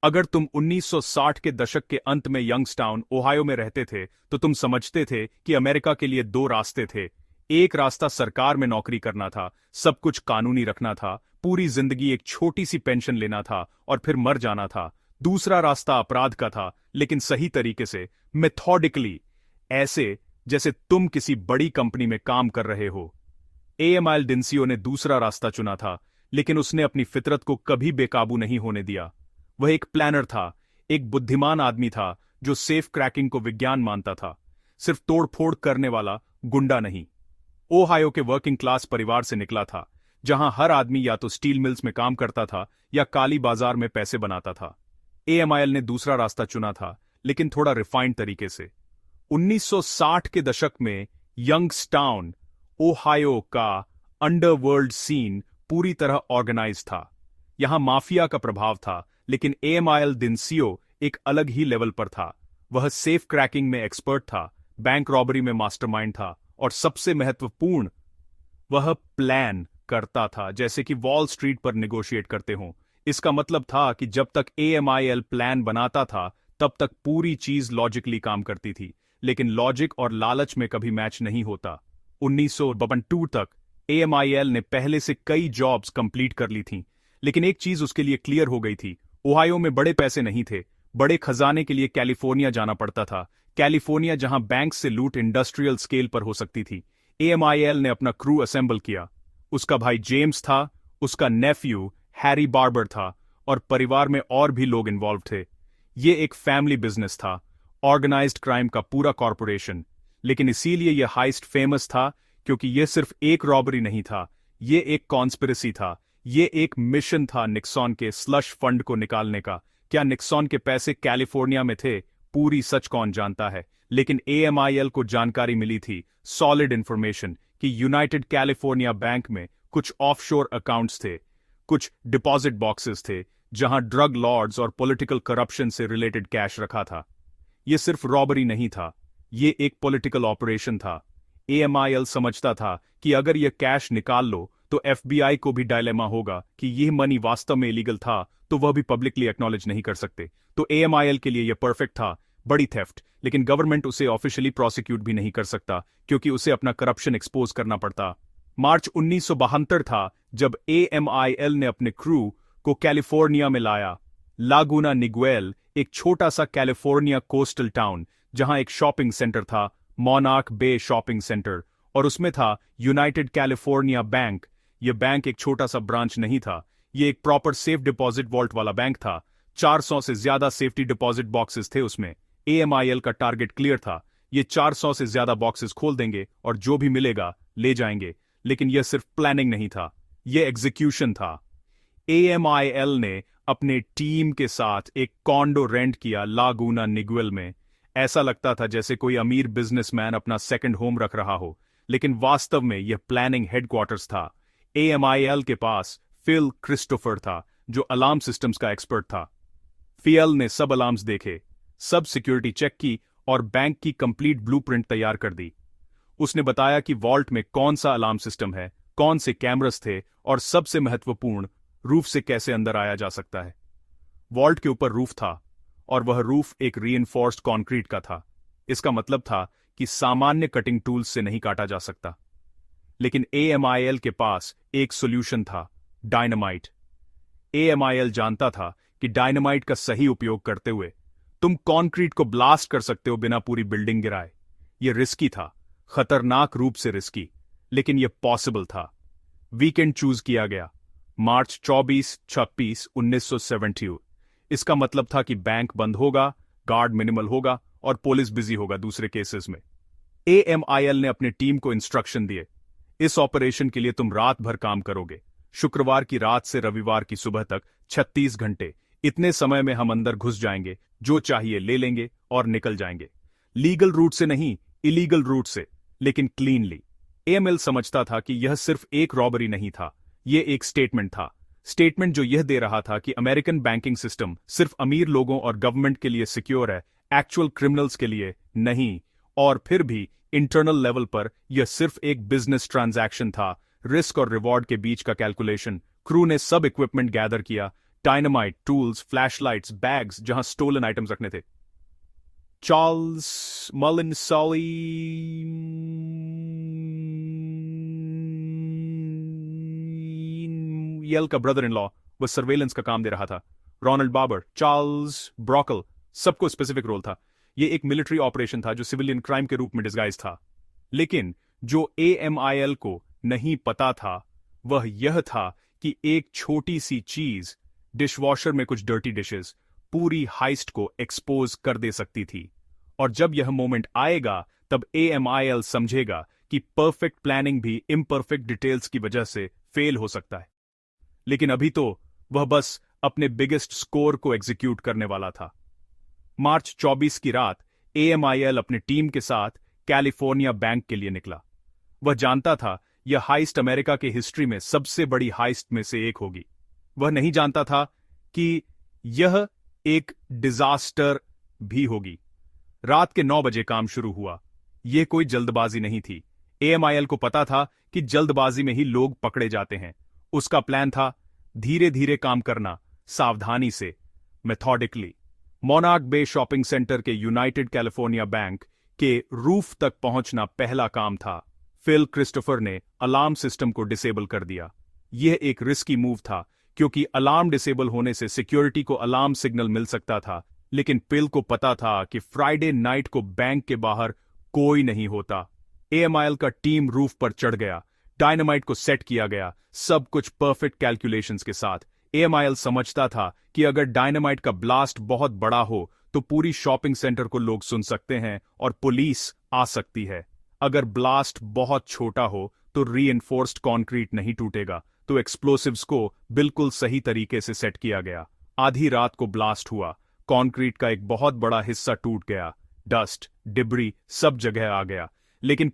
अगर तुम 1960 के दशक के अंत में यंगस्टाउन ओहायो में रहते थे तो तुम समझते थे कि अमेरिका के लिए दो रास्ते थे। एक रास्ता सरकार में नौकरी करना था, सब कुछ कानूनी रखना था, पूरी जिंदगी एक छोटी सी पेंशन लेना था और फिर मर जाना था। दूसरा रास्ता अपराध का था, लेकिन सही तरीके से, मेथोडिकली, ऐसे जैसे तुम किसी बड़ी कंपनी में काम कर रहे हो। एएमआई डिंसियो ने दूसरा रास्ता चुना था, लेकिन उसने अपनी फितरत को कभी बेकाबू नहीं होने दिया। वह एक प्लानर था, एक बुद्धिमान आदमी था जो सेफ क्रैकिंग को विज्ञान मानता था, सिर्फ तोड़फोड़ करने वाला गुंडा नहीं। ओहायो के वर्किंग क्लास परिवार से निकला था, जहां हर आदमी या तो स्टील मिल्स में काम करता था या काली बाजार में पैसे बनाता था। एएमआईएल ने दूसरा रास्ता चुना था, लेकिन थोड़ा रिफाइंड तरीके से। 1960 के दशक में यंगस्टाउन ओहायो का अंडरवर्ल्ड सीन पूरी तरह ऑर्गेनाइज था। यहां माफिया का प्रभाव था, लेकिन एएमआईएल डिंसियो एक अलग ही लेवल पर था। वह सेफ क्रैकिंग में एक्सपर्ट था, बैंक रॉबरी में मास्टरमाइंड था, और सबसे महत्वपूर्ण, वह प्लान करता था जैसे कि वॉल स्ट्रीट पर निगोशिएट करते हों। इसका मतलब था कि जब तक एएमआईएल प्लान बनाता था तब तक पूरी चीज लॉजिकली काम करती थी, लेकिन लॉजिक और लालच में कभी मैच नहीं होता। 1952 तक एएमआईएल ने पहले से कई जॉब्स कंप्लीट कर ली थीं, लेकिन एक चीज उसके लिए क्लियर हो गई थी। ओहायो में बड़े पैसे नहीं थे, बड़े खजाने के लिए कैलिफोर्निया जाना पड़ता था। कैलिफोर्निया जहां बैंक से लूट इंडस्ट्रियल स्केल पर हो सकती थी। एएमआईएल ने अपना क्रू असेंबल किया। उसका भाई जेम्स था, उसका नेफ्यू हैरी बार्बर था, और परिवार में और भी लोग इन्वॉल्व थे। ये एक फैमिली बिजनेस था, ऑर्गेनाइज्ड क्राइम का पूरा कॉर्पोरेशन। लेकिन इसीलिए यह हाइस्ट फेमस था, क्योंकि यह सिर्फ एक रॉबरी नहीं था, यह एक कॉन्स्पिरेसी था। यह एक मिशन था निक्सॉन के स्लश फंड को निकालने का। क्या निक्सॉन के पैसे कैलिफोर्निया में थे? पूरी सच कौन जानता है, लेकिन एएमआईएल को जानकारी मिली थी, सॉलिड इंफॉर्मेशन, कि यूनाइटेड कैलिफोर्निया बैंक में कुछ ऑफशोर अकाउंट्स थे, कुछ डिपॉजिट बॉक्सेस थे, जहां ड्रग लॉर्ड्स और पॉलिटिकल करप्शन से रिलेटेड कैश रखा था। यह सिर्फ रॉबरी नहीं था, यह एक पॉलिटिकल ऑपरेशन था। एएमआईएल समझता था कि अगर यह कैश निकाल लो तो एफबीआई को भी डायलेमा होगा कि यह मनी वास्तव में इलीगल था, तो वह भी पब्लिकली एक्नॉलेज नहीं कर सकते। तो एएमआईएल के लिए यह परफेक्ट था, बड़ी थेफ्ट, लेकिन गवर्नमेंट उसे ऑफिशियली प्रोसिक्यूट भी नहीं कर सकता, क्योंकि उसे अपना करप्शन एक्सपोज करना पड़ता। मार्च 1972 था जब एएमआईएल ने अपने क्रू को कैलिफोर्निया में लाया। लागूना निग्वेल एक छोटा सा कैलिफोर्निया कोस्टल टाउन, जहां एक शॉपिंग सेंटर था, मोनार्क बे शॉपिंग सेंटर, और उसमें था यूनाइटेड कैलिफोर्निया बैंक। यह बैंक एक छोटा सा ब्रांच नहीं था, यह एक प्रॉपर सेफ डिपॉजिट वॉल्ट वाला बैंक था। 400 से ज्यादा सेफ्टी डिपॉजिट बॉक्सेस थे उसमें। एएमआईएल का टारगेट क्लियर था, ये 400 से ज्यादा बॉक्सेस खोल देंगे और जो भी मिलेगा ले जाएंगे। लेकिन यह सिर्फ प्लानिंग नहीं था, यह एग्जीक्यूशन था। एएमआईएल ने अपने टीम के साथ एक कॉन्डो रेंट किया लागूना निग्वेल में। ऐसा लगता था जैसे कोई अमीर बिजनेसमैन अपना सेकंड होम रख रहा हो, लेकिन वास्तव में यह प्लानिंग हेडक्वार्टर्स था। एएमआईएल के पास फिल क्रिस्टोफर था, जो अलार्म सिस्टम्स का एक्सपर्ट था। फियल ने सब अलार्म्स देखे, सब सिक्योरिटी चेक की और बैंक की कंप्लीट ब्लूप्रिंट तैयार कर दी। उसने बताया कि वॉल्ट में कौन सा अलार्म सिस्टम है, कौन से कैमरास थे, और सबसे महत्वपूर्ण, रूफ से कैसे अंदर आया जा सकता है। वॉल्ट के ऊपर रूफ था, और वह रूफ एक रीइंफोर्स्ड कंक्रीट का था। इसका मतलब था कि सामान्य कटिंग टूल्स से नहीं काटा जा सकता। लेकिन एएमआईएल के पास एक सॉल्यूशन था, डायनामाइट। एएमआईएल जानता था कि डायनामाइट का सही उपयोग करते हुए तुम कंक्रीट को ब्लास्ट कर सकते हो बिना पूरी बिल्डिंग गिराए। यह रिस्की था, खतरनाक रूप से रिस्की, लेकिन यह पॉसिबल था। वीकेंड चूज किया गया, मार्च 24-26, 1970। इसका मतलब था कि बैंक बंद होगा, गार्ड मिनिमल होगा और पुलिस बिजी होगा दूसरे केसेस में। एएमआईएल ने अपनी टीम को इंस्ट्रक्शन दिए, इस ऑपरेशन के लिए तुम रात भर काम करोगे, शुक्रवार की रात से रविवार की सुबह तक 36 घंटे। इतने समय में हम अंदर घुस जाएंगे, जो चाहिए ले लेंगे और निकल जाएंगे। लीगल रूट से नहीं, इलीगल रूट से, लेकिन क्लीनली। एएमएल समझता था कि यह सिर्फ एक रॉबरी नहीं था, यह एक स्टेटमेंट था। स्टेटमेंट जो यह दे रहा था कि अमेरिकन बैंकिंग सिस्टम सिर्फ अमीर लोगों और गवर्नमेंट के लिए सिक्योर है, एक्चुअल क्रिमिनल्स के लिए नहीं। और फिर भी इंटरनल लेवल पर यह सिर्फ एक बिजनेस ट्रांजैक्शन था, रिस्क और रिवॉर्ड के बीच का कैलकुलेशन। क्रू ने सब इक्विपमेंट गैदर किया, डायनामाइट, टूल्स, फ्लैशलाइट्स, बैग्स जहां स्टोलन आइटम्स रखने थे। चार्ल्स मलिन सॉली यल का ब्रदर इन लॉ वह सर्वेलेंस का काम दे रहा था। रोनाल्ड बाबर, चार्ल्स ब्रॉकल, सबको स्पेसिफिक रोल था। यह एक मिलिट्री ऑपरेशन था जो सिविलियन क्राइम के रूप में डिस्गाइज था। लेकिन जो एएमआईएल को नहीं पता था वह यह था कि एक छोटी सी चीज, डिशवॉशर में कुछ डर्टी डिशेस, पूरी हाइस्ट को एक्सपोज कर दे सकती थी। और जब यह मोमेंट आएगा तब एएमआईएल समझेगा कि परफेक्ट प्लानिंग भी इम्परफेक्ट डिटेल्स की वजह से फेल हो सकता है। लेकिन अभी तो वह बस अपने बिगेस्ट स्कोर को एग्जीक्यूट करने वाला था। मार्च 24 की रात एएमआईएल अपने टीम के साथ कैलिफोर्निया बैंक के लिए निकला। वह जानता था यह हाइस्ट अमेरिका के हिस्ट्री में सबसे बड़ी हाइस्ट में से एक होगी। वह नहीं जानता था कि यह एक डिजास्टर भी होगी। रात के 9 बजे काम शुरू हुआ। यह कोई जल्दबाजी नहीं थी। एएमआईएल को पता था कि जल्दबाजी में ही लोग पकड़े जाते हैं। उसका प्लान था धीरे धीरे काम करना, सावधानी से, मेथोडिकली। मोनार्क बे शॉपिंग सेंटर के यूनाइटेड कैलिफोर्निया बैंक के रूफ तक पहुंचना पहला काम था। फिल क्रिस्टोफर ने अलार्म सिस्टम को डिसेबल कर दिया। यह एक रिस्की मूव था क्योंकि अलार्म डिसेबल होने से सिक्योरिटी को अलार्म सिग्नल मिल सकता था। लेकिन पिल को पता था कि फ्राइडे नाइट को बैंक के बाहर कोई नहीं होता। एएमआईएल का टीम रूफ पर चढ़ गया। डायनामाइट को सेट किया गया, सब कुछ परफेक्ट कैलकुलेशंस के साथ। एएमआईएल समझता था कि अगर डायनामाइट का ब्लास्ट बहुत बड़ा हो तो पूरी शॉपिंग सेंटर को लोग सुन सकते हैं और पुलिस आ सकती है। अगर ब्लास्ट बहुत छोटा हो तो रीइंफोर्स्ड कंक्रीट नहीं टूटेगा, तो एक्सप्लोसिव्स को बिल्कुल सही तरीके से सेट किया गया। आधी रात को ब्लास्ट हुआ। कंक्रीट का एक बहुत बड़ा हिस्सा टूट गया। डस्ट, डिब्री सब जगह आ गया। लेकिन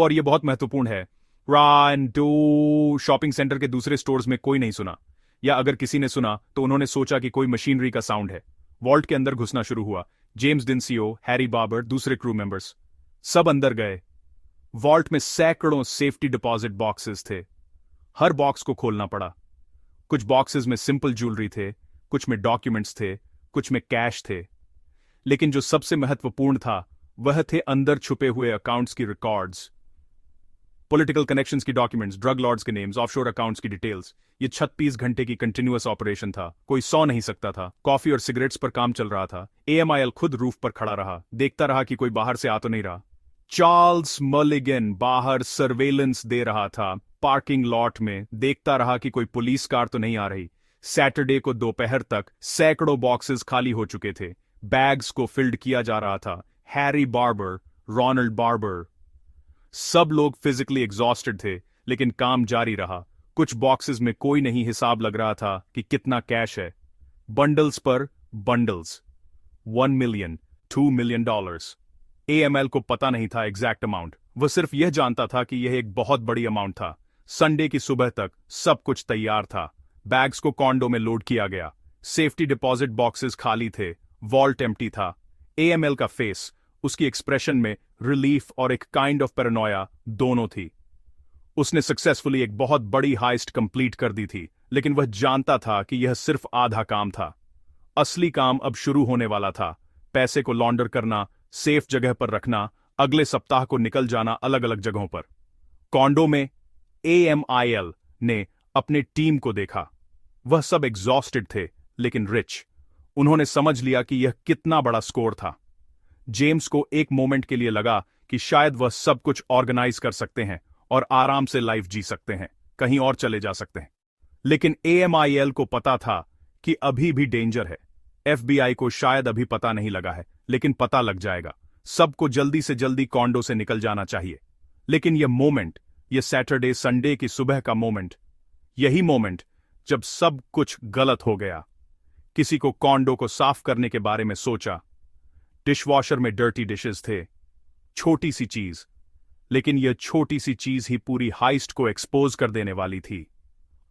और यह बहुत महत्वपूर्ण है, रन टू शॉपिंग सेंटर के दूसरे स्टोर्स में कोई नहीं सुना, या अगर किसी ने सुना तो उन्होंने सोचा कि कोई मशीनरी का साउंड है। वॉल्ट के अंदर घुसना शुरू हुआ। जेम्स डिंसियो, हैरी बाबर, दूसरे क्रू मेंबर्स सब अंदर गए। वॉल्ट में सैकड़ों सेफ्टी डिपॉजिट बॉक्सेस थे। हर बॉक्स को खोलना पड़ा। कुछ बॉक्सेस में सिंपल ज्वेलरी थे, कुछ में डॉक्यूमेंट्स थे, कुछ में कैश थे। लेकिन जो सबसे महत्वपूर्ण था वह थे अंदर छुपे हुए अकाउंट्स की रिकॉर्ड्स, पॉलिटिकल कनेक्शंस की डॉक्यूमेंट्स, ड्रग लॉर्ड्स के नेम्स, ऑफशोर अकाउंट्स की डिटेल्स। ये 36 घंटे की कंटिन्यूअस ऑपरेशन था। कोई सो नहीं सकता था। कॉफी और सिगरेट्स पर काम चल रहा था। एएमआईएल खुद रूफ पर खड़ा रहा, देखता रहा कि कोई बाहर से आ तो नहीं रहा। चार्ल्स मलिगन बाहर सर्वेलेंस दे रहा था, पार्किंग लॉट में देखता रहा कि कोई पुलिस कार तो नहीं आ रही। सैटरडे को दोपहर तक सैकड़ों बॉक्सेस खाली हो चुके थे। बैग्स को फिल्ड किया जा रहा था। हैरी बार्बर, रोनाल्ड बार्बर, सब लोग फिजिकली एग्जॉस्टेड थे, लेकिन काम जारी रहा। कुछ बॉक्सेस में कोई नहीं हिसाब लग रहा था कि कितना कैश है। बंडल्स पर bundles, 1 million, 2 million dollars. AML को पता नहीं था एग्जैक्ट अमाउंट। वह सिर्फ यह जानता था कि यह एक बहुत बड़ी अमाउंट था। संडे की सुबह तक सब कुछ तैयार था। बैग्स को कॉन्डो में लोड किया गया। सेफ्टी डिपॉजिट बॉक्सेस खाली थे। वॉल्ट एम्प्टी था। एएमएल का फेस, उसकी एक्सप्रेशन में रिलीफ और एक काइंड ऑफ पैरानोया दोनों थी। उसने सक्सेसफुली एक बहुत बड़ी हाइस्ट कंप्लीट कर दी थी, लेकिन वह जानता था कि यह सिर्फ आधा काम था। असली काम अब शुरू होने वाला था। पैसे को लॉन्डर करना, सेफ जगह पर रखना, अगले सप्ताह को निकल जाना अलग अलग जगहों पर। कॉन्डो में एएमआईएल ने अपने टीम को देखा। वह सब एग्जॉस्टेड थे लेकिन रिच। उन्होंने समझ लिया कि यह कितना बड़ा स्कोर था। जेम्स को एक मोमेंट के लिए लगा कि शायद वह सब कुछ ऑर्गेनाइज कर सकते हैं और आराम से लाइफ जी सकते हैं, कहीं और चले जा सकते हैं। लेकिन एएमआईएल को पता था कि अभी भी डेंजर है। एफबीआई को शायद अभी पता नहीं लगा है, लेकिन पता लग जाएगा। सबको जल्दी से जल्दी कॉन्डो से निकल जाना चाहिए। लेकिन यह मोमेंट, यह सैटरडे संडे की सुबह का मोमेंट, यही मोमेंट जब सब कुछ गलत हो गया। किसी को कॉन्डो को साफ करने के बारे में सोचा। डिशवॉशर में डर्टी डिशेस थे। छोटी सी चीज, लेकिन यह छोटी सी चीज ही पूरी हाइस्ट को एक्सपोज कर देने वाली थी।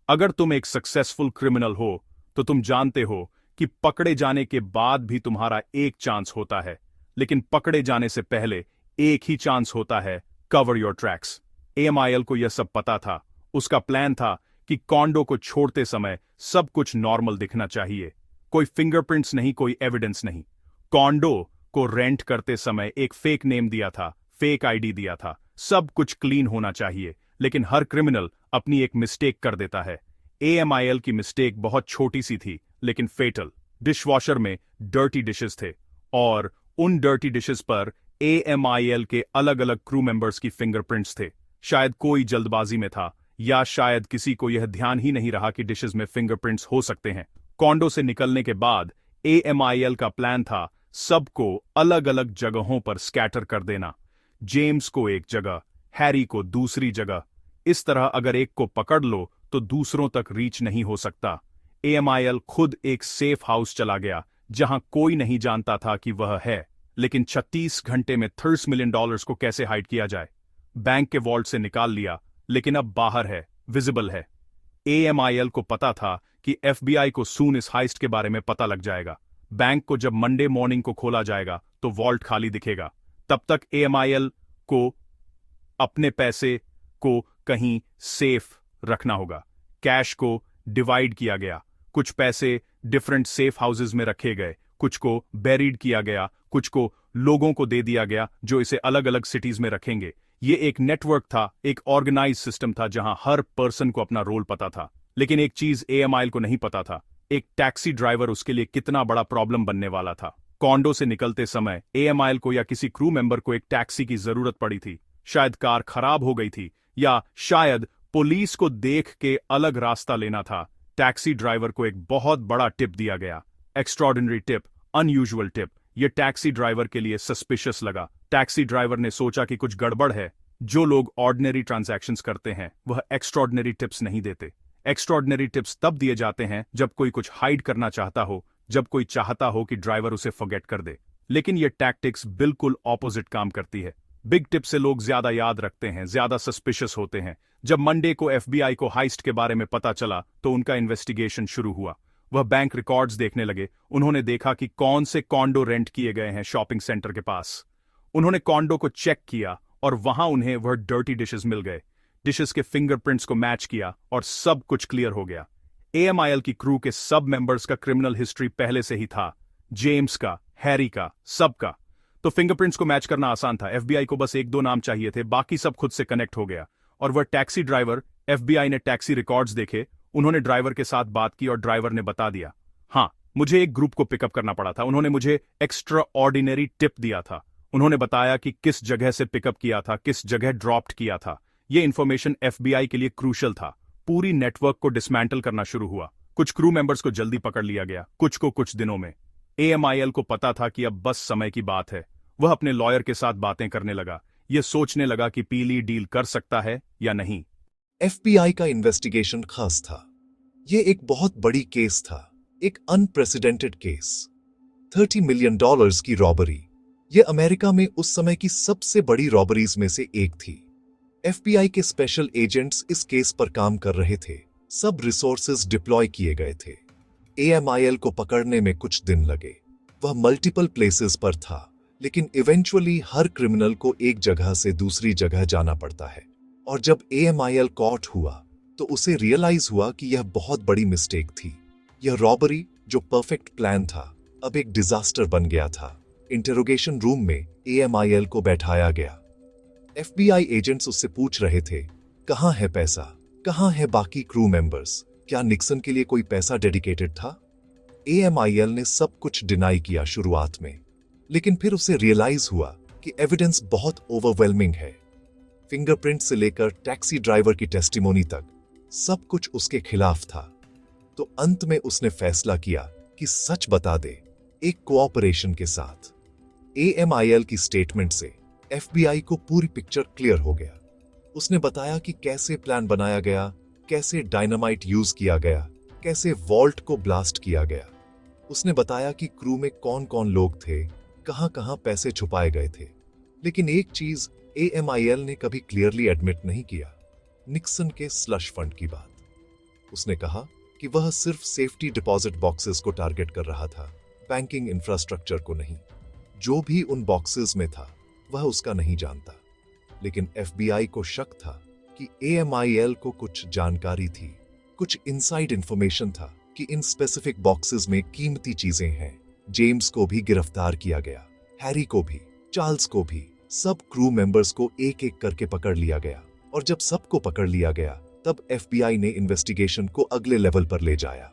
अगर तुम एक सक्सेसफुल क्रिमिनल हो तो तुम जानते हो कि पकड़े जाने के बाद भी तुम्हारा एक चांस होता है, लेकिन पकड़े जाने से पहले एक ही चांस होता है, कवर योर ट्रैक्स। एएमआईएल को यह सब पता था। उसका प्लान था कि कॉन्डो को छोड़ते समय सब कुछ नॉर्मल दिखना चाहिए। कोई फिंगरप्रिंट्स नहीं, कोई एविडेंस नहीं। कॉन्डो को रेंट करते समय एक फेक नेम दिया था, फेक आईडी दिया था, सब कुछ क्लीन होना चाहिए। लेकिन हर क्रिमिनल अपनी एक मिस्टेक कर देता है। एएमआईएल की मिस्टेक बहुत छोटी सी थी, लेकिन फेटल। डिशवॉशर में डर्टी डिशेस थे और उन डर्टी डिशेस पर एएमआईएल के अलग अलग क्रू मेंबर्स की फिंगरप्रिंट्स थे। शायद कोई जल्दबाजी में था, या शायद किसी को यह ध्यान ही नहीं रहा कि डिशेस में फिंगरप्रिंट्स हो सकते हैं। कॉन्डो से निकलने के बाद एएमआईएल का प्लान था सबको अलग अलग जगहों पर स्कैटर कर देना। जेम्स को एक जगह, हैरी को दूसरी जगह। इस तरह अगर एक को पकड़ लो तो दूसरों तक रीच नहीं हो सकता। एएमआईएल खुद एक सेफ हाउस चला गया जहां कोई नहीं जानता था कि वह है। लेकिन 36 घंटे में $30 मिलियन को कैसे हाइड किया जाए? बैंक के वॉल्ट से निकाल लिया, लेकिन अब बाहर है, विजिबल है। एएमआईएल को पता था कि एफबीआई को सून इस हाइस्ट के बारे में पता लग जाएगा। बैंक को जब मंडे मॉर्निंग को खोला जाएगा तो वॉल्ट खाली दिखेगा। तब तक एएमआईएल को अपने पैसे को कहीं सेफ रखना होगा। कैश को डिवाइड किया गया, कुछ पैसे डिफरेंट सेफ हाउसेज में रखे गए, कुछ को बेरीड किया गया, कुछ को लोगों को दे दिया गया जो इसे अलग अलग सिटीज में रखेंगे। ये एक नेटवर्क था, एक ऑर्गेनाइज सिस्टम था जहां हर पर्सन को अपना रोल पता था। लेकिन एक चीज एएमआईएल को नहीं पता था, एक टैक्सी ड्राइवर उसके लिए कितना बड़ा प्रॉब्लम बनने वाला था। कॉन्डो से निकलते समय एएमआईएल को या किसी क्रू मेंबर को एक टैक्सी की जरूरत पड़ी थी। शायद कार खराब हो गई थी, या शायद पुलिस को देख के अलग रास्ता लेना था। टैक्सी ड्राइवर को एक बहुत बड़ा टिप दिया गया, एक्स्ट्रॉर्डिनरी टिप, अनयूजुअल टिप। यह टैक्सी ड्राइवर के लिए सस्पिशियस लगा। टैक्सी ड्राइवर ने सोचा कि कुछ गड़बड़ है। जो लोग ऑर्डिनरी ट्रांजैक्शंस करते हैं वह एक्स्ट्रॉर्डिनरी टिप्स नहीं देते। एक्स्ट्रॉर्डिनरी टिप्स तब दिए जाते हैं जब कोई कुछ हाइड करना चाहता हो, जब कोई चाहता हो कि ड्राइवर उसे फॉरगेट कर दे। लेकिन यह टैक्टिक्स बिल्कुल ऑपोजिट काम करती है। बिग टिप से लोग ज्यादा याद रखते हैं, ज्यादा सस्पिशियस होते हैं। जब मंडे को एफबीआई को हाइस्ट के बारे में पता चला तो उनका इन्वेस्टिगेशन शुरू हुआ। वह बैंक रिकॉर्ड्स देखने लगे। उन्होंने देखा कि कौन से कॉन्डो रेंट किए गए हैं शॉपिंग सेंटर के पास। उन्होंने कॉन्डो को चेक किया और वहां उन्हें वह डर्टी डिशेस मिल गए। डिशेस के फिंगरप्रिंट्स को मैच किया और सब कुछ क्लियर हो गया। एएमआईएल की क्रू के सब मेंबर्स का क्रिमिनल हिस्ट्री पहले से ही था, जेम्स का, हैरी का, सबका। तो फिंगरप्रिंट्स को मैच करना आसान था। एफबीआई को बस एक दो नाम चाहिए थे, बाकी सब खुद से कनेक्ट हो गया। और वह टैक्सी ड्राइवर, एफबीआई ने टैक्सी रिकॉर्ड्स देखे, उन्होंने ड्राइवर के साथ बात की और ड्राइवर ने बता दिया, हाँ, मुझे एक ग्रुप को पिकअप करना पड़ा था। उन्होंने मुझे एक्स्ट्रा ऑर्डिनरी टिप दिया था। उन्होंने बताया कि किस जगह से पिकअप किया था, किस जगह ड्रॉप्ड किया था। यह इंफॉर्मेशन एफबीआई के लिए क्रूशल था। पूरी नेटवर्क को डिसमेंटल करना शुरू हुआ। कुछ क्रू मेंबर्स को जल्दी पकड़ लिया गया, कुछ को कुछ दिनों में। एएमआईएल को पता था कि अब बस समय की बात है। वह अपने लॉयर के साथ बातें करने लगा। यह सोचने लगा कि पीली डील कर सकता है या नहीं। एफबीआई का इन्वेस्टिगेशन खास था। यह एक बहुत बड़ी केस था, एक अनप्रेसिडेंटेड केस। $30 मिलियन की रॉबरी। यह अमेरिका में उस समय की सबसे बड़ी रॉबरीज में से एक थी। एफबीआई के स्पेशल एजेंट्स इस केस पर काम कर रहे थे। सब रिसोर्सेज डिप्लॉय किए गए थे। एएमआईएल को पकड़ने में कुछ दिन लगे। वह मल्टीपल प्लेसेस पर था, लेकिन इवेंचुअली हर क्रिमिनल को एक जगह से दूसरी जगह जाना पड़ता है। और जब एएमआईएल कॉट हुआ तो उसे रियलाइज हुआ कि यह बहुत बड़ी मिस्टेक थी। यह रॉबरी, जो परफेक्ट प्लान था, अब एक डिजास्टर बन गया था। इंटरोगेशन रूम में एएमआईएल को बैठाया गया। एफबीआई एजेंट्स उससे पूछ रहे थे, कहां है पैसा, कहां है बाकी क्रू मेंबर्स, क्या निक्सन के लिए कोई पैसा डेडिकेटेड था? एएमआईएल ने सब कुछ डिनाई किया शुरुआत में, लेकिन फिर उसे रियलाइज हुआ कि एविडेंस बहुत ओवरवेलमिंग है। फिंगरप्रिंट से लेकर टैक्सी ड्राइवर की टेस्टिमोनी तक सब कुछ उसके खिलाफ था। तो अंत में उसने फैसला किया कि सच बता दे, एक कोऑपरेशन के साथ। एएमआईएल की स्टेटमेंट से एफबीआई को पूरी पिक्चर क्लियर हो गया। उसने बताया कि कैसे प्लान बनाया गया, कैसे डायनामाइट यूज किया गया, कैसे वॉल्ट को ब्लास्ट किया गया। उसने बताया कि क्रू में कौन कौन लोग थे, कहां कहां पैसे छुपाए गए थे। लेकिन एक चीज एएमआईएल ने कभी क्लियरली एडमिट नहीं किया, निक्सन के स्लश फंड की बात। उसने कहा कि वह सिर्फ सेफ्टी डिपॉजिट बॉक्सेस को टारगेट कर रहा था, बैंकिंग इंफ्रास्ट्रक्चर को नहीं। जो भी उन बॉक्सेस में था वह उसका नहीं जानता। लेकिन एफबीआई को शक था कि एएमआईएल को कुछ जानकारी थी कुछ इनसाइड इंफॉर्मेशन था कि इन स्पेसिफिक बॉक्सेस में कीमती चीजें हैं। जेम्स को भी गिरफ्तार किया गया, हैरी को भी, चार्ल्स को भी। सब क्रू मेंबर्स को एक एक करके पकड़ लिया गया और जब सबको पकड़ लिया गया तब एफबीआई ने इन्वेस्टिगेशन को अगले लेवल पर ले जाया।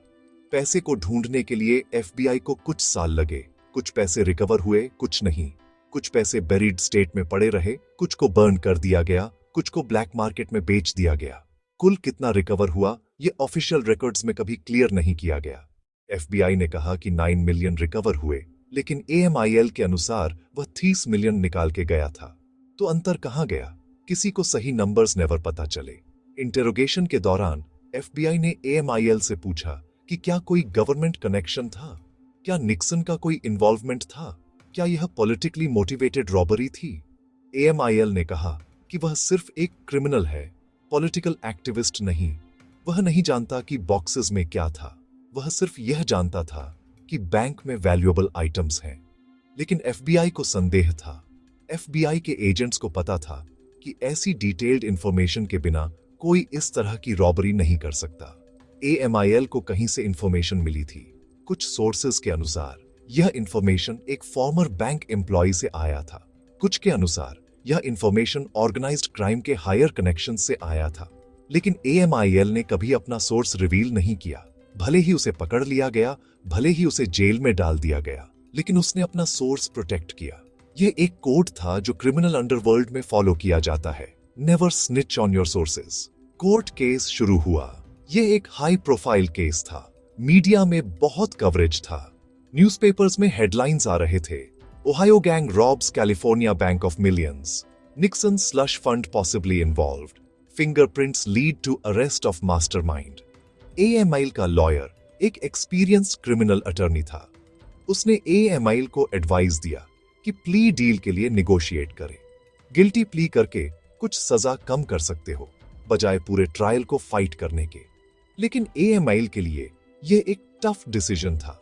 पैसे को ढूंढने के लिए एफबीआई को कुछ साल लगे। कुछ पैसे रिकवर हुए, कुछ नहीं। कुछ पैसे बेरिड स्टेट में पड़े रहे, कुछ को बर्न कर दिया गया, कुछ को ब्लैक मार्केट में बेच दिया गया। कुल कितना रिकवर हुआ ये ऑफिशियल रिकॉर्ड्स में कभी क्लियर नहीं किया गया। एफबीआई ने कहा कि 9 मिलियन रिकवर हुए, लेकिन एएमआईएल के अनुसार वह 30 मिलियन निकाल के गया था। तो अंतर कहां गया? किसी को सही नंबर्स नेवर पता चले। इंटेरोगेशन के दौरान एफबीआई ने एएमआईएल से पूछा कि क्या कोई गवर्नमेंट कनेक्शन था, क्या निक्सन का कोई इन्वॉल्वमेंट था, क्या यह पॉलिटिकली मोटिवेटेड रॉबरी थी? एएमआईएल ने कहा कि वह सिर्फ एक क्रिमिनल है, पॉलिटिकल एक्टिविस्ट नहीं। वह नहीं जानता कि बॉक्सेस में क्या था, वह सिर्फ यह जानता था कि बैंक में वैल्यूएबल आइटम्स हैं। लेकिन एफबीआई को संदेह था। एफबीआई के एजेंट्स को पता था कि ऐसी डिटेल्ड इंफॉर्मेशन के बिना कोई इस तरह की रॉबरी नहीं कर सकता। एएमआईएल को कहीं से इंफॉर्मेशन मिली थी। कुछ सोर्सेज के अनुसार यह इंफॉर्मेशन एक फॉर्मर बैंक एम्प्लॉय से आया था। कुछ के अनुसार यह इंफॉर्मेशन ऑर्गेनाइज्ड क्राइम के हायर कनेक्शन से आया था। लेकिन एएमआईएल ने कभी अपना सोर्स रिवील नहीं किया। भले ही उसे पकड़ लिया गया, भले ही उसे जेल में डाल दिया गया, लेकिन उसने अपना सोर्स प्रोटेक्ट किया। यह एक कोड था जो क्रिमिनल अंडरवर्ल्ड में फॉलो किया जाता है, never snitch on your sources. Court case शुरू हुआ। यह एक हाई प्रोफाइल केस था। मीडिया में बहुत कवरेज था। न्यूज़पेपर्स में हेडलाइंस आ रहे थे, Ohio gang robs California bank of millions, Nixon slush fund possibly involved, fingerprints lead to arrest of mastermind. AMIL का लॉयर एक एक्सपीरियंस्ड क्रिमिनल अटर्नी था। उसने एएमआईएल को एडवाइस दिया कि प्ली डील के लिए निगोशिएट करे। गिल्टी प्ली करके कुछ सजा कम कर सकते हो, बजाय पूरे ट्रायल को फाइट करने के। लेकिन एएमआईएल के लिए यह एक टफ डिसीजन था।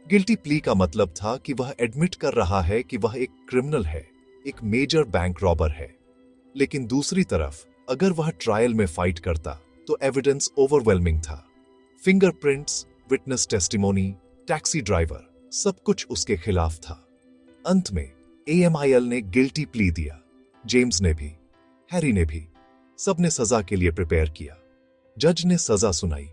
गिल्टी प्ली का मतलब था कि वह एडमिट कर रहा है कि वह एक क्रिमिनल है, एक मेजर बैंक रॉबर है। लेकिन दूसरी तरफ अगर वह ट्रायल में फाइट करता तो एविडेंस ओवरवेलमिंग था। Fingerprints, witness testimony, taxi driver, सब कुछ उसके खिलाफ था। अंत में एएमआईएल ने गिल्टी प्ली दिया। जेम्स ने भी, हैरी ने भी, सबने सजा के लिए प्रिपेयर किया। जज ने सजा सुनाई।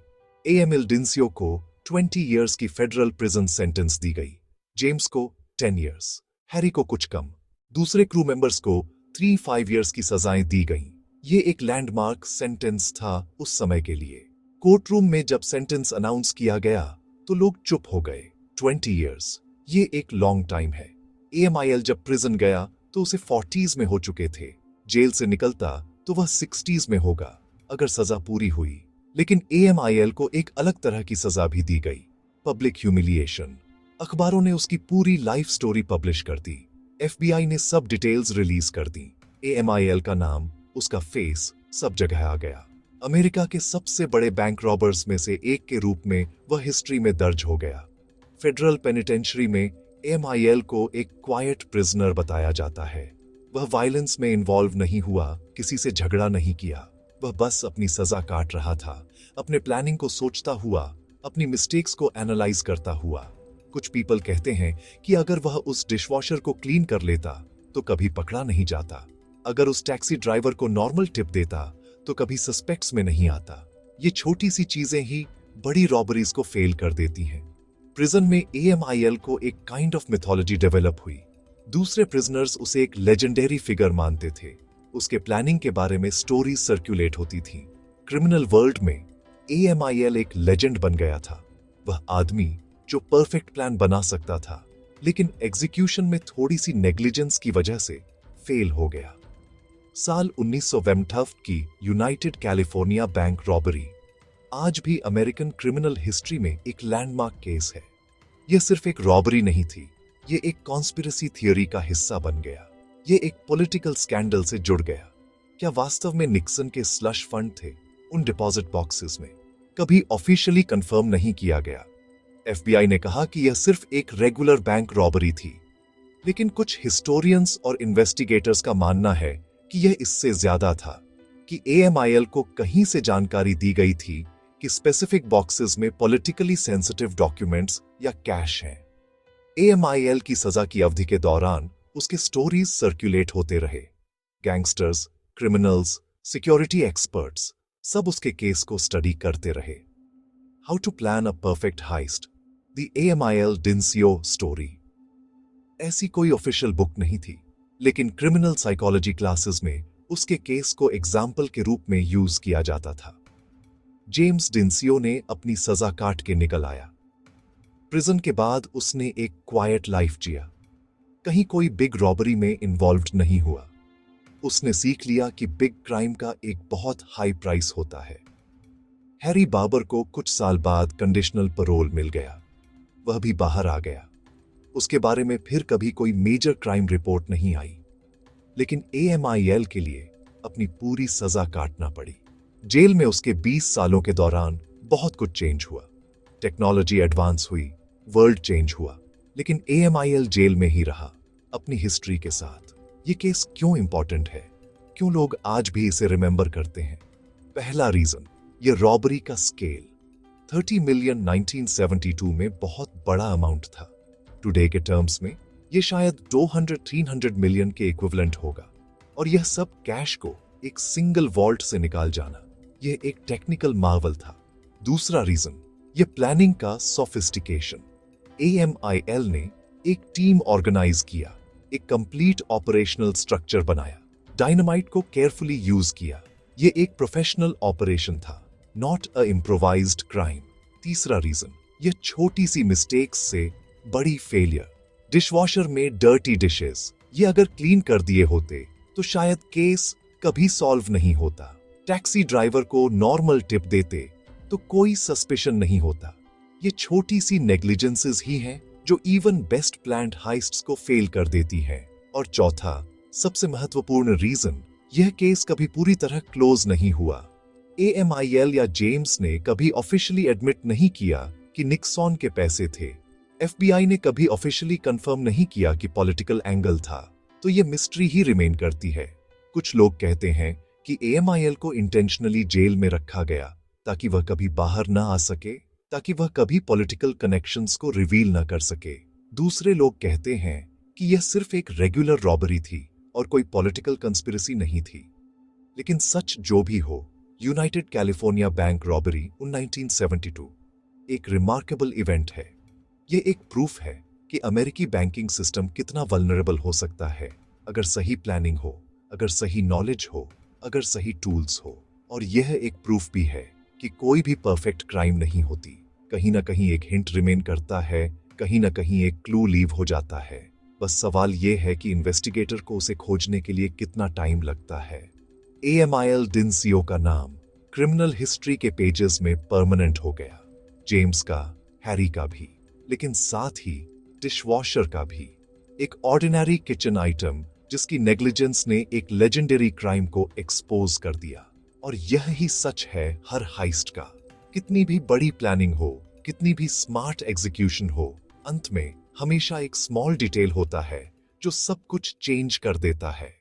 एएमएल डिंसियो को 20 इयर्स की फेडरल प्रिजन सेंटेंस दी गई। जेम्स को 10 इयर्स, हैरी को कुछ कम। दूसरे क्रू मेंबर्स को 3-5 इयर्स की सजाएं दी गईं। ये एक लैंडमार्क सेंटेंस था उस समय के लिए। कोर्टरूम में जब सेंटेंस अनाउंस किया गया तो लोग चुप हो गए। 20 इयर्स, ये एक लॉन्ग टाइम है। एएमआईएल जब प्रिजन गया तो उसे 40s में हो चुके थे। जेल से निकलता तो वह 60s में होगा अगर सजा पूरी हुई। लेकिन एएमआईएल को एक अलग तरह की सजा भी दी गई, पब्लिक ह्यूमिलिएशन। अखबारों ने उसकी पूरी लाइफ स्टोरी पब्लिश कर दी। एफबीआई ने सब डिटेल्स रिलीज कर दी। एएमआईएल का नाम, उसका फेस सब जगह आ गया। अमेरिका के सबसे बड़े बैंक रॉबर्स में से एक के रूप में वह हिस्ट्री में दर्ज हो गया। फेडरल पेनिटेंशरी में एएमआईएल को एक क्वाइट प्रिजनर बताया जाता है। वह वायलेंस में इन्वॉल्व नहीं हुआ, किसी से झगड़ा नहीं किया। वह बस अपनी सजा काट रहा था, अपने प्लानिंग को सोचता हुआ, अपनी मिस्टेक्स को एनालाइज करता हुआ। कुछ पीपल कहते हैं कि अगर वह उस डिशवॉशर को क्लीन कर लेता तो कभी पकड़ा नहीं जाता। अगर उस टैक्सी ड्राइवर को नॉर्मल टिप देता तो कभी सस्पेक्ट्स में नहीं आता। ये छोटी सी चीजें ही बड़ी रॉबरीज को फेल कर देती हैं। प्रिजन में एएमआईएल को एक काइंड ऑफ मिथोलॉजी डेवलप हुई। दूसरे प्रिजनर्स उसे एक लेजेंडरी फिगर मानते थे। उसके प्लानिंग के बारे में स्टोरीज सर्कुलेट होती थी। क्रिमिनल वर्ल्ड में एएमआईएल एक लेजेंड बन गया था। वह आदमी जो परफेक्ट प्लान बना सकता था, लेकिन एग्जीक्यूशन में थोड़ी सी नेग्लिजेंस की वजह से फेल हो गया। साल 1962 की यूनाइटेड कैलिफोर्निया बैंक रॉबरी आज भी अमेरिकन क्रिमिनल हिस्ट्री में एक लैंडमार्क केस है। यह सिर्फ एक रॉबरी नहीं थी, यह एक कॉन्स्पिरेसी थियोरी का हिस्सा बन गया। यह एक पॉलिटिकल स्कैंडल से जुड़ गया। क्या वास्तव में निक्सन के स्लश फंड थे उन डिपॉजिट बॉक्सेस में? कभी ऑफिशियली कंफर्म नहीं किया गया। एफबीआई ने कहा कि यह सिर्फ एक रेगुलर बैंक रॉबरी थी, लेकिन कुछ हिस्टोरियंस और इन्वेस्टिगेटर्स का मानना है कि यह इससे ज्यादा था, कि एएमआईएल को कहीं से जानकारी दी गई थी कि स्पेसिफिक बॉक्सेस में पॉलिटिकली सेंसिटिव डॉक्यूमेंट्स या कैश हैं। AMIL की सजा की अवधि के दौरान उसके स्टोरीज सर्कुलेट होते रहे। गैंगस्टर्स, क्रिमिनल्स, सिक्योरिटी एक्सपर्ट्स सब उसके केस को स्टडी करते रहे। How to plan a perfect heist, the AMIL Dinsio story. ऐसी कोई ऑफिशियल बुक नहीं थी, लेकिन क्रिमिनल साइकोलॉजी क्लासेस में उसके केस को एग्जाम्पल के रूप में यूज किया जाता था। जेम्स डिंसियो ने अपनी सजा काट के निकल आया। प्रिजन के बाद उसने एक क्वाइट लाइफ जिया, कहीं कोई बिग रॉबरी में इन्वॉल्व्ड नहीं हुआ। उसने सीख लिया कि बिग क्राइम का एक बहुत हाई प्राइस होता है। हैरी बाबर को कुछ साल बाद कंडीशनल पैरोल मिल गया, वह भी बाहर आ गया। उसके बारे में फिर कभी कोई मेजर क्राइम रिपोर्ट नहीं आई, लेकिन AMIL के लिए अपनी पूरी सजा काटना पड़ी। जेल में उसके 20 सालों के दौरान बहुत कुछ चेंज हुआ। टेक्नोलॉजी एडवांस हुई, वर्ल्ड चेंज हुआ, लेकिन AMIL जेल में ही रहा, अपनी हिस्ट्री के साथ। ये केस क्यों इंपॉर्टेंट है, क्यों लोग आज भी इसे रिमेंबर करते हैं? पहला रीजन, ये रॉबरी का स्केल। 30 मिलियन 1972 में बहुत बड़ा अमाउंट था। टुडे के टर्म्स में ये शायद 200-300 मिलियन के इक्विवेलेंट होगा, और यह सब कैश को एक सिंगल वॉल्ट से निकाल जाना, यह एक टेक्निकल मार्वल था। दूसरा रीजन, यह प्लानिंग का सोफिस्टिकेशन। AMIL ने एक टीम ऑर्गेनाइज किया, एक कंप्लीट ऑपरेशनल स्ट्रक्चर बनाया, डायनामाइट को केयरफुली यूज किया। यह एक प्रोफेशनल ऑपरेशन था, नॉट अ इम्प्रोवाइज्ड क्राइम। तीसरा रीजन, यह छोटी सी मिस्टेक्स से बड़ी फेलियर। डिशवॉशर में डर्टी डिशेस, ये अगर क्लीन कर दिए होते तो शायद केस कभी सॉल्व नहीं होता। टैक्सी ड्राइवर को नॉर्मल टिप देते तो कोई सस्पिशन नहीं होता। ये छोटी सी नेग्लिजेंसेस ही हैं जो इवन बेस्ट प्लान्ड हाइस्ट्स को फेल कर देती हैं। और चौथा, सबसे महत्वपूर्ण रीजन, यह केस कभी पूरी तरह क्लोज नहीं हुआ। AMIL या जेम्स ने कभी ऑफिशियली एडमिट नहीं किया कि निक्सॉन के पैसे थे। FBI ने कभी ऑफिशियली कंफर्म नहीं किया कि पॉलिटिकल एंगल था, तो यह मिस्ट्री ही रिमेन करती है। कुछ लोग कहते हैं कि AMIL को इंटेंशनली जेल में रखा गया ताकि वह कभी बाहर ना आ सके, ताकि वह कभी पॉलिटिकल कनेक्शंस को रिवील ना कर सके। दूसरे लोग कहते हैं कि यह सिर्फ एक रेगुलर रॉबरी थी और कोई पॉलिटिकल कंस्पिरेसी नहीं थी। लेकिन सच जो भी हो, यूनाइटेड कैलिफोर्निया बैंक रॉबरी 1972 एक रिमार्केबल इवेंट है। ये एक प्रूफ है कि अमेरिकी बैंकिंग सिस्टम कितना वल्नरेबल हो सकता है अगर सही प्लानिंग हो, अगर सही नॉलेज हो, अगर सही टूल्स हो। और यह एक प्रूफ भी है कि कोई भी परफेक्ट क्राइम नहीं होती। कहीं ना कहीं एक हिंट रिमेन करता है, कहीं ना कहीं एक क्लू लीव हो जाता है। बस सवाल यह है कि इन्वेस्टिगेटर को उसे खोजने के लिए कितना टाइम लगता है। AMIL डिंसियो का नाम क्रिमिनल हिस्ट्री के पेजेस में परमानेंट हो गया, जेम्स का, हैरी का भी, लेकिन साथ ही डिशवॉशर का भी। एक ऑर्डिनरी किचन आइटम जिसकी नेग्लिजेंस ने एक लेजेंडरी क्राइम को एक्सपोज कर दिया। और यह ही सच है हर हाइस्ट का। कितनी भी बड़ी प्लानिंग हो, कितनी भी स्मार्ट एग्जीक्यूशन हो, अंत में हमेशा एक स्मॉल डिटेल होता है जो सब कुछ चेंज कर देता है।